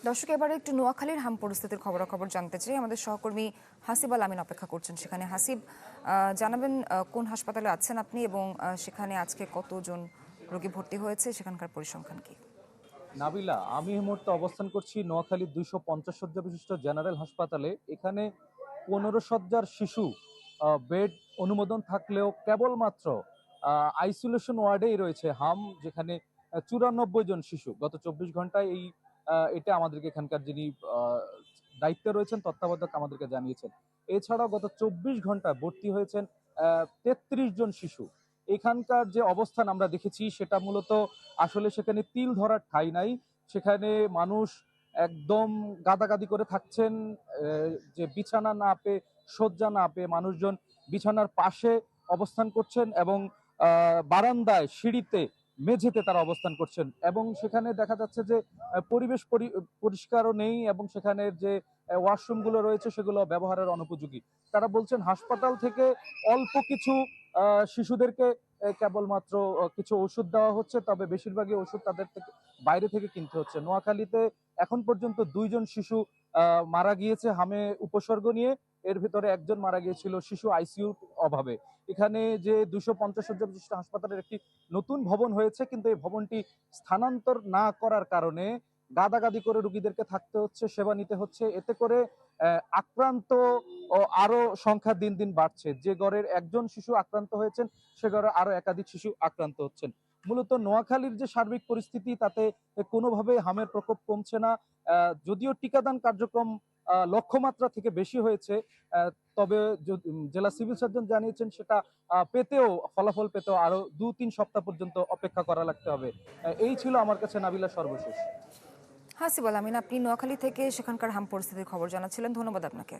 দর্শক, এবারে একটু নোয়াখালীর হাম পরিস্থিতির খবরাখবর জানতে চাই। আমাদের সহকর্মী হাসিব আল আমিন অপেক্ষা করছেন সেখানে। হাসিব, জানাবেন কোন হাসপাতালে আছেন আপনি এবং সেখানে আজকে কতজন রোগী ভর্তি হয়েছে, সেখানকার পরিসংখ্যান কি? নাবিলা, আমি এই মুহূর্তে অবস্থান করছি নোয়াখালীর 250 শয্যা বিশিষ্ট জেনারেল হাসপাতালে। এখানে 15 শয্যার শিশু বেড অনুমোদন থাকলেও কেবলমাত্র আইসোলেশন ওয়ার্ডেই রয়েছে হাম, যেখানে 94 জন শিশু। গত 24 ঘন্টায় এটা আমাদেরকে এখানকার যিনি দায়িত্বে রয়েছেন তত্ত্বাবধায়ক আমাদেরকে জানিয়েছেন। এছাড়াও গত 24 ঘন্টায় ভর্তি হয়েছেন 33 জন শিশু। এখানকার যে অবস্থান আমরা দেখেছি সেটা মূলত আসলে সেখানে তিল ধরার ঠাঁই নাই। সেখানে মানুষ একদম গাদাগাদি করে থাকছেন, যে বিছানা না পেয়ে, শয্যা না পেয়ে মানুষজন বিছানার পাশে অবস্থান করছেন এবং বারান্দায়, সিঁড়িতে, মেঝেতে তারা অবস্থান করছেন এবং সেখানে দেখা যাচ্ছে যে পরিবেশ পরিষ্কারও নেই এবং সেখানের যে ওয়াশরুমগুলো রয়েছে সেগুলো ব্যবহারের অনুপযোগী। তারা বলছেন হাসপাতাল থেকে অল্প কিছু শিশুদেরকে কেবলমাত্র কিছু ওষুধ দেওয়া হচ্ছে, তবে বেশিরভাগই ওষুধ তাদের থেকে বাইরে থেকে কিনতে হচ্ছে। নোয়াখালীতে এখন পর্যন্ত 2 জন শিশু মারা গিয়েছে হামে উপসর্গ নিয়ে। এর ভিতরে একজন মারা গিয়েছিল শিশু আইসিইউ অভাবে। এখানে যে 250 শয্যা বিশিষ্ট হাসপাতালের একটি নতুন ভবন হয়েছে, কিন্তু এই ভবনটি স্থানান্তর না করার কারণে গাদাগাদি করে রোগীদেরকে থাকতে হচ্ছে, সেবা নিতে হচ্ছে। এতে করে আক্রান্ত ও আরো সংখ্যা দিন দিন বাড়ছে। যে ঘরের একজন শিশু আক্রান্ত হয়েছেন সে ঘরে আরো একাধিক শিশু আক্রান্ত হচ্ছেন। মূলত নোয়াখালীর যে সার্বিক পরিস্থিতি তাতে কোনোভাবে হামের প্রকোপ কমছে না। যদিও টিকাদান কার্যক্রম লক্ষ্যমাত্রা থেকে বেশি হয়েছে, তবে জেলা সিভিল সার্জন জানিয়েছেন সেটা ফলাফল পেতেও আরো 2-3 সপ্তাহ পর্যন্ত অপেক্ষা করা লাগতে হবে। এই ছিল আমার কাছে নাবিলা সর্বশেষ। হাসিব আল আমিন, আপনি নোয়াখালী থেকে সেখানকার হাম পরিস্থিতির খবর জানাচ্ছিলেন। ধন্যবাদ আপনাকে।